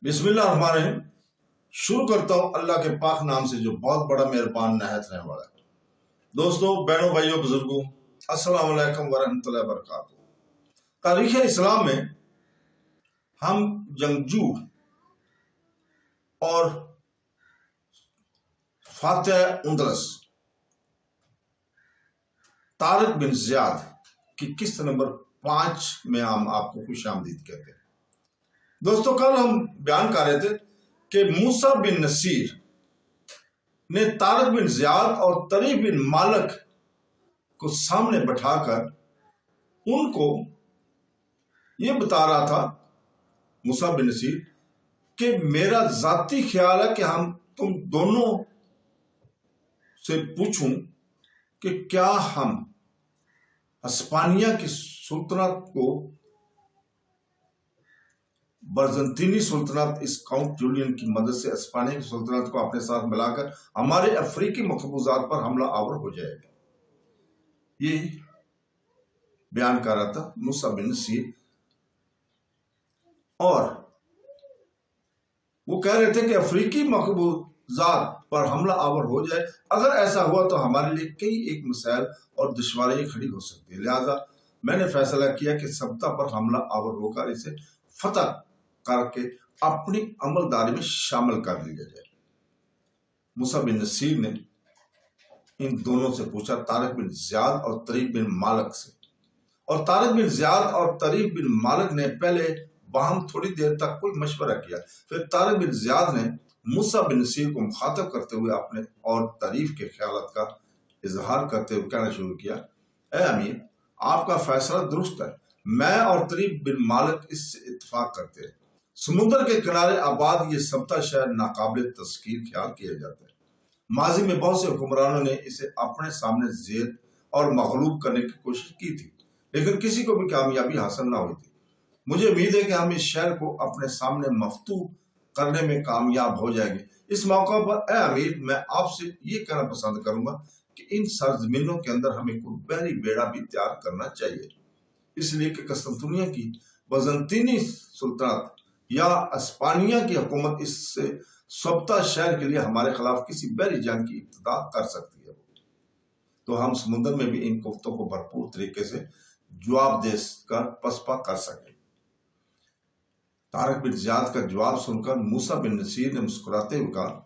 بسم اللہ الرحمن الرحیم۔ شروع کرتا ہوں اللہ کے پاک نام سے جو بہت بڑا مہربان نہایت رحم والا ہے۔ دوستو، بہنوں، بھائیوں، بزرگوں، السلام علیکم ورحمۃ اللہ وبرکاتہ۔ تاریخ اسلام میں ہم جنگجو اور فاتح اندلس طارق بن زیاد کی قسط نمبر 5 میں ہم آپ کو خوش آمدید کہتے ہیں۔ دوستو، کل ہم بیان کر رہے تھے کہ موسیٰ بن نصیر نے طارق بن زیاد اور طریف بن مالک کو سامنے بٹھا کر ان کو یہ بتا رہا تھا، موسیٰ بن نصیر، کہ میرا ذاتی خیال ہے کہ ہم تم دونوں سے پوچھوں کہ کیا ہم اسپانیہ کی سلطنت کو، برزنطینی سلطنت، اس کاؤنٹ جولین کی مدد سے اسپانیہ کی سلطنت کو اپنے ساتھ ملا کر ہمارے افریقی مقبوضات پر حملہ آور ہو جائے گا۔ یہ بیان کر رہا تھا موسیٰ بن نصیر، اور وہ کہہ رہے تھے کہ افریقی مقبوضات پر حملہ آور ہو جائے، اگر ایسا ہوا تو ہمارے لیے کئی ایک مسائل اور دشواریاں کھڑی ہو سکتی ہیں، لہذا میں نے فیصلہ کیا کہ سبتا پر حملہ آور ہو کر اسے فتح کر کے اپنی عملداری میں شامل کر لیا جائے۔ موسیٰ بن نصیر نے ان دونوں سے پوچھا، طارق بن زیاد اور طریف بن مالک سے، اور طارق بن زیاد اور طریف بن مالک نے پہلے باہم تھوڑی دیر تک کوئی مشورہ کیا۔ پھر طارق بن زیاد نے موسیٰ بن نصیر کو مخاطب کرتے ہوئے اپنے اور طریف کے خیالات کا اظہار کرتے ہوئے کہنا شروع کیا، اے امیر، آپ کا فیصلہ درست ہے، میں اور طریف بن مالک اس سے اتفاق کرتے ہیں۔ سمندر کے کنارے آباد یہ سبتا شہر ناقابل تذکیر خیال کیا جاتا ہے۔ ماضی میں بہت سے حکمرانوں نے اسے اپنے سامنے زیر اور مغلوب کرنے کی کوشش کی تھی، لیکن کسی کو بھی کامیابی حاصل نہ ہوئی تھی۔ مجھے امید ہے کہ ہم اس شہر کو اپنے سامنے مفتوح کرنے میں کامیاب ہو جائیں گے۔ اس موقع پر اے امیر، میں آپ سے یہ کہنا پسند کروں گا کہ ان سرزمینوں کے اندر ہمیں کوئی بحری بیڑا بھی تیار کرنا چاہیے، اس لیے کہ قسطنطنیہ کی بزنطینی سلطنت یا اسپانیہ کی حکومت اس سے سبتا شہر کے لیے ہمارے خلاف کسی بحری جنگ کی ابتدا کر سکتی ہے، تو ہم سمندر میں بھی ان گفتوں کو بھرپور طریقے سے جواب دے کر پسپا کر سکیں۔ طارق بن زیاد کا جواب سن کر موسیٰ بن نصیر نے مسکراتے ہوئے کہا،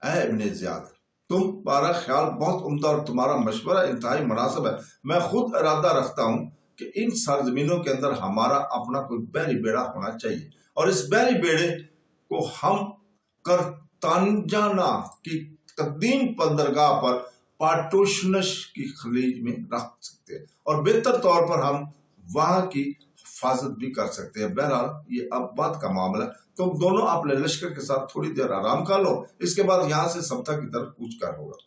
اے ابن زیاد، تمہارا خیال بہت عمدہ اور تمہارا مشورہ انتہائی مناسب ہے۔ میں خود ارادہ رکھتا ہوں کہ ان سرزمینوں کے اندر ہمارا اپنا کوئی بحری بیڑا ہونا چاہیے، اور اس بحری بیڑے کو ہم کرتانجانا کی قدیم بندرگاہ پر پاٹوشنش کی خلیج میں رکھ سکتے ہیں، اور بہتر طور پر ہم وہاں کی حفاظت بھی کر سکتے ہیں۔ بہرحال یہ اب بات کا معاملہ ہے، تم دونوں اپنے لشکر کے ساتھ تھوڑی دیر آرام کر لو، اس کے بعد یہاں سے سبتا کی طرف کوچ کر ہوگا۔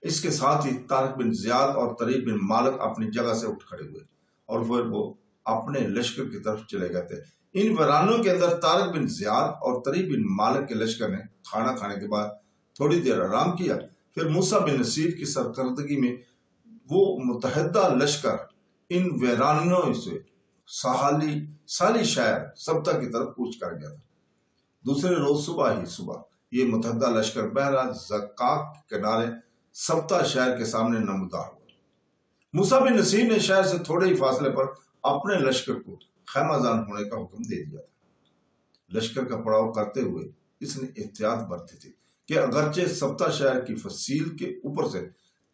اس کے ساتھ ہی طارق بن زیاد اور طریف بن مالک اپنی جگہ سے اٹھ کھڑے ہوئے، اور پھر وہ اپنے لشکر کی طرف چلے گئے تھے۔ ان ویرانوں کے اندر طارق بن زیاد اور طریف بن مالک کے لشکر نے کھانا کھانے کے بعد تھوڑی دیر آرام کیا۔ پھر موسیٰ بن نصیر کی سرکردگی میں وہ متحدہ لشکر ان ویرانوں سے ساحلی شہر سبتا کی طرف کوچ کر گیا تھا۔ دوسرے روز صبح یہ متحدہ لشکر بحیرہ زقاق کے کنارے سبتا شہر کے سامنے نمودار ہوا۔ موسیٰ بن نصیر نے شہر سے تھوڑے ہی فاصلے پر اپنے لشکر کو خیمہ زن ہونے کا حکم دے دیا تھا۔ لشکر کا پڑاؤ کرتے ہوئے اس نے احتیاط برتی تھی کہ اگرچہ سبتا شہر کی فصیل کے اوپر سے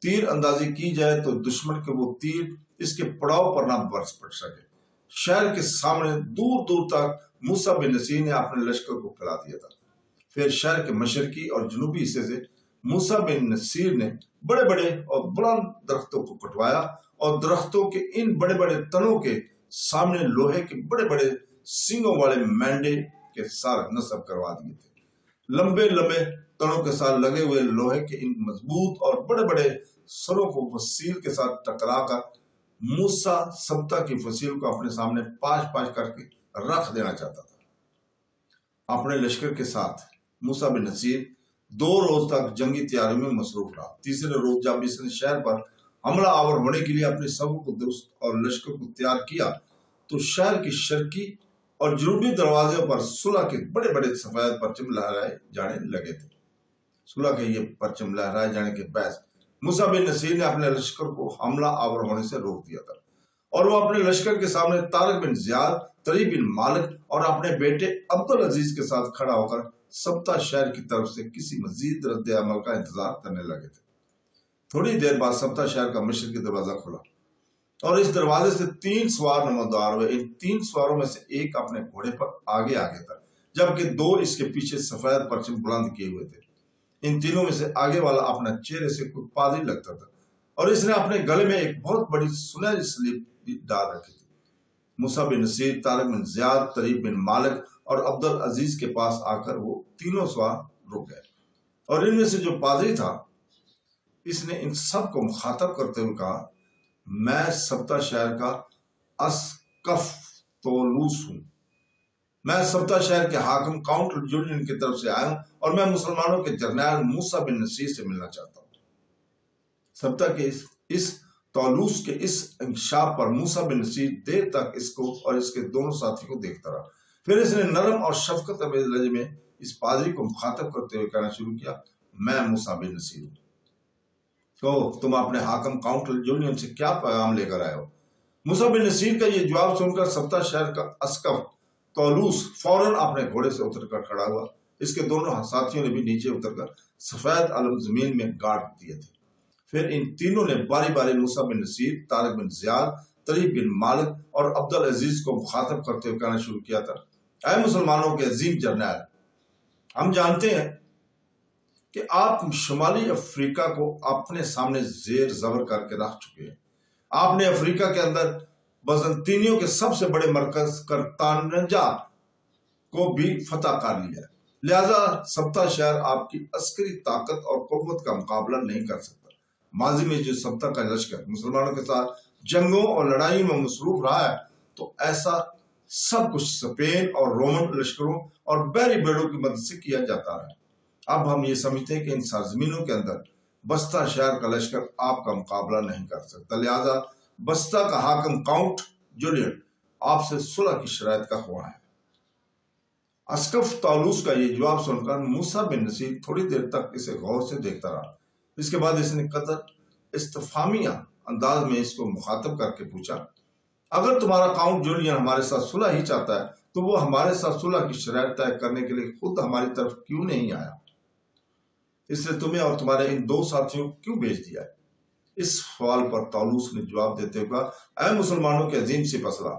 تیر اندازی کی جائے تو دشمن کے وہ تیر اس کے پڑاؤ پر نہ برس پڑ سکے۔ شہر کے سامنے دور دور تک موسیٰ بن نصیر نے اپنے لشکر کو پھیلا دیا تھا۔ پھر شہر کے مشرقی اور جنوبی حصے سے موسیٰ بن نصیر نے بڑے بڑے اور بلند درختوں کو کٹوایا، اور درختوں کے ان بڑے بڑے تنوں کے سامنے لوہے کے بڑے بڑے سینگوں والے مینڈے کے سار نصب کروا دیے تھے۔ لمبے لمبے تنوں کے ساتھ لگے ہوئے لوہے کے ان مضبوط اور بڑے بڑے سروں کو فصیل کے ساتھ ٹکرا کر موسیٰ سبتا کی فصیل کو اپنے سامنے پاش پاش کر کے رکھ دینا چاہتا تھا۔ اپنے لشکر کے ساتھ موسیٰ بن نصیر 2 روز تک جنگی تیاری میں مصروف رہا۔ تیسرے روز جب اس نے شہر پر حملہ آور ہونے کے لیے اپنے صفوں کو درست اور لشکر کو تیار کیا، تو شہر کی شرقی اور جنوبی دروازے پر صلح کے بڑے بڑے سفید پرچم لہرائے جانے لگے تھے۔ صلح کے یہ پرچم لہرائے جانے کے باعث موسیٰ بن نصیر نے اپنے لشکر کو حملہ آور ہونے سے روک دیا تھا، اور وہ اپنے لشکر کے سامنے طارق بن زیاد، طری بن مالک اور اپنے بیٹے عبدالعزیز کے ساتھ کھڑا ہو کر سبتہ شہر کی طرف سے کسی مزید رد عمل کا انتظار کرنے لگے تھے۔ تھوڑی دیر بعد سبتہ شہر کا مشرقی دروازہ کھلا اور اس دروازے سے 3 سوار نمودار ہوئے۔ ان 3 سواروں میں سے ایک اپنے گھوڑے پر آگے تھا، جبکہ 2 اس کے پیچھے سفید پرچم بلند کیے ہوئے تھے۔ ان تینوں میں سے آگے والا اپنا چہرے سے کوئی پادری لگتا تھا، اور اس نے اپنے گلے میں ایک بہت بڑی سنہری سلیب ڈال رکھی تھی۔ موسیٰ بن نصیر، طارق بن زیاد، طری بن مالک اور عبدالعزیز کے پاس آ کر وہ تینوں سوار رک گئے، اور ان میں سے جو پادری تھا اس نے ان سب کو مخاطب کرتے ہوئے کہا، میں سبتہ شہر کا اسقف طولوس ہوں۔ میں سبتہ شہر کے حاکم کاؤنٹ جولین کی طرف سے آیا ہوں، اور میں مسلمانوں کے جرنیل موسیٰ بن نصیر سے ملنا چاہتا ہوں۔ سبتہ کے اس طولوس کے اس انکشاف پر موسیٰ بن نصیر دیر تک اس کو اور اس کے دونوں ساتھی کو دیکھتا رہا۔ پھر اس نے نرم اور شفقت آمیز لہجے میں اس پادری کو مخاطب کرتے ہوئے کہنا شروع کیا، میں موسیٰ بن نصیر ہوں۔ تو تم اپنے حاکم کاؤنٹ جولین سے کیا پیغام لے کر آئے ہو؟ موسیٰ بن نصیر کا یہ جواب سن کر سبتہ شہر کا اسقف طولوس فوراً اپنے گھوڑے سے اتر کر کھڑا ہوا۔ اس کے دونوں ساتھیوں نے بھی نیچے اتر کر سفید علم زمین میں گاڑ دیے تھے۔ پھر ان تینوں نے باری باری موسیٰ بن نصیر، طارق بن زیاد، طری بن مالک اور عبدالعزیز کو مخاطب کرتے ہوئے کہنا شروع کیا تھا، اے مسلمانوں کے عظیم جرنیل، ہم جانتے ہیں کہ آپ شمالی افریقہ کو اپنے سامنے زیر زبر کر کے رکھ چکے ہیں۔ آپ نے افریقہ کے اندر بزنطینیوں کے سب سے بڑے مرکز کرتانجا کو بھی فتح کر لیا ہے، لہذا سبتہ شہر آپ کی عسکری طاقت اور قوت کا مقابلہ نہیں کر سکتا۔ ماضی میں جو سبتہ کا لشکر مسلمانوں کے ساتھ جنگوں اور لڑائیوں میں مصروف رہا ہے، تو ایسا سب کچھ اسپین اور رومن لشکروں اور بحری بیڑوں کی مدد سے کیا جاتا ہے۔ اب ہم یہ سمجھتے ہیں کہ ان سرزمینوں کے اندر بستہ شہر کا لشکر آپ کا مقابلہ نہیں کر سکتا، لہذا بستہ کا حاکم کاؤنٹ جولین آپ سے صلح کی شرائط کا خواہاں ہے۔ اسقف طولوس کا یہ جواب سن کر موسیٰ بن نصیر تھوڑی دیر تک اسے غور سے دیکھتا رہا۔ اس کے بعد اس نے قدر استفہامیہ انداز میں اس کو مخاطب کر کے پوچھا، اگر تمہارا کاؤنٹ جولین ہمارے ساتھ صلح ہی چاہتا ہے تو وہ ہمارے ساتھ صلح کی شرائط طے کرنے کے لیے خود ہماری طرف کیوں نہیں آیا؟ اس نے تمہیں اور تمہارے ان 2 ساتھیوں کو کیوں بھیج دیا ہے؟ اس سوال پر طولوس نے جواب دیتے ہوئے کہا، اے مسلمانوں کے عظیم سپہ سالار،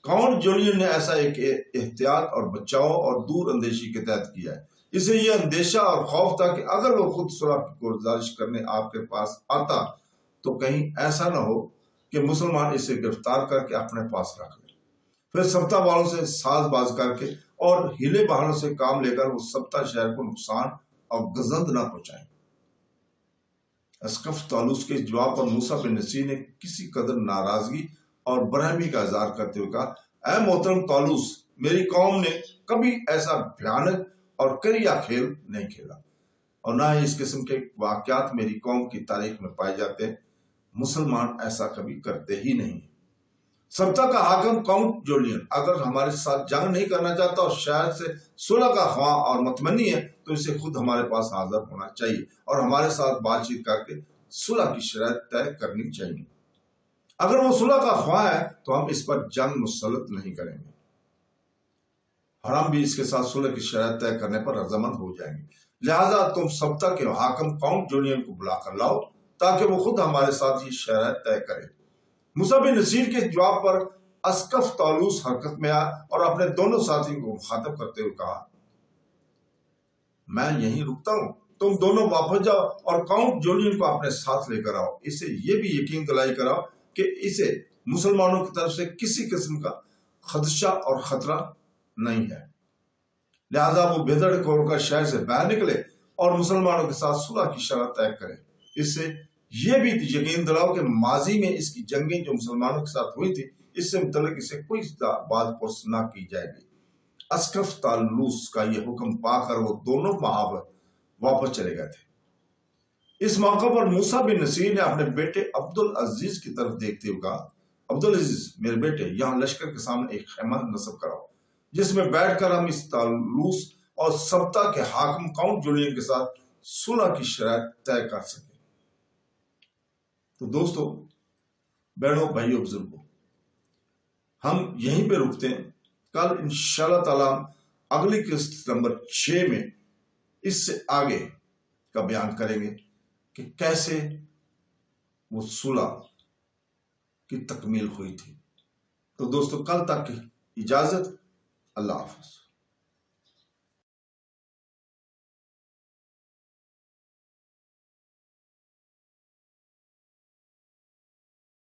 کاؤنٹ جولین نے ایسا ایک احتیاط اور بچاؤ اور دور اندیشی کے تحت کیا ہے۔ اسے یہ اندیشہ اور خوف تھا کہ اگر وہ خود صلح کی گزارش کرنے آپ کے پاس آتا تو کہیں ایسا نہ ہو کہ مسلمان اسے گرفتار کر کے اپنے پاس رکھ لیں، پھر سبتہ والوں سے ساز باز کر کے اور ہیلے بہانوں سے کام لے کر وہ سبتہ شہر کو نقصان اور گزند نہ پہنچائیں۔ اسقف طولوس کے جواب پر موسیٰ بن نصیر نے کسی قدر ناراضگی اور برہمی کا اظہار کرتے ہوئے کہا، اے محترم طولوس، میری قوم نے کبھی ایسا بھیانک اور کریا کھیل نہیں کھیلا، اور نہ ہی اس قسم کے واقعات میری قوم کی تاریخ میں پائے جاتے۔ مسلمان ایسا کبھی کرتے ہی نہیں۔ سبتہ کا حاکم کاؤنٹ جولین اگر ہمارے ساتھ جنگ نہیں کرنا چاہتا اور شہر سے صلح کا خواہاں اور متمنی ہے تو اسے خود ہمارے پاس حاضر ہونا چاہیے اور ہمارے ساتھ بات چیت کر کے صلح کی شرائط طے کرنی چاہیے۔ اگر وہ صلح کا خواہاں ہے تو ہم اس پر جنگ مسلط نہیں کریں گے، اور ہم بھی اس کے ساتھ صلح کی شرائط طے کرنے پر رضامند ہو جائیں گے۔ لہذا تم سبتہ کے حاکم کاؤنٹ جولین کو بلا کر لاؤ تاکہ وہ خود ہمارے ساتھ یہ شرائط طے کرے۔ موسیٰ بن نصیر کے جواب پر اسقف طولوس حرکت میں آیا اور اپنے دونوں ساتھیوں کو مخاطب کرتے ہوئے کہا، میں یہیں رکتا ہوں، تم دونوں واپس جاؤ اور کاؤنٹ جولین کو اپنے ساتھ لے کر آؤ۔ اسے یہ بھی یقین دلائی کراؤ کہ اسے مسلمانوں کی طرف سے کسی قسم کا خدشہ اور خطرہ نہیں ہے، لہذا وہ بے دھڑک ہو کر شہر سے باہر نکلے اور مسلمانوں کے ساتھ صلح کی شرط طے کرے۔ اس سے یہ بھی یقین دلاؤ کہ ماضی میں اس کی جنگیں جو مسلمانوں کے ساتھ ہوئی تھی، اس سے متعلق اسے کوئی بات پرس نہ کی جائے گی۔ اسقف طولوس کا یہ حکم پا کر وہ دونوں محافظ واپس چلے گئے تھے۔ اس موقع پر موسیٰ بن نصیر نے اپنے بیٹے عبدالعزیز کی طرف دیکھتے ہوئے کہا، عبدالعزیز میرے بیٹے، یہاں لشکر کے سامنے ایک خیمہ نصب کراؤ۔ جس میں بیٹھ کر ہم اس تالوس اور سبتا کے حاکم کاؤنٹ جولین کے ساتھ صلح کی شرائط طے کر سکیں۔ تو دوستو، بہنوں، بھائیوں، بزرگوں، ہم یہیں پہ رکتے ہیں۔ کل انشاءاللہ تعالیٰ اگلی قسط نمبر 6 میں اس سے آگے کا بیان کریں گے کہ کیسے وہ صلح کی تکمیل ہوئی تھی۔ تو دوستو، کل تک کی اجازت، اللہ حافظ۔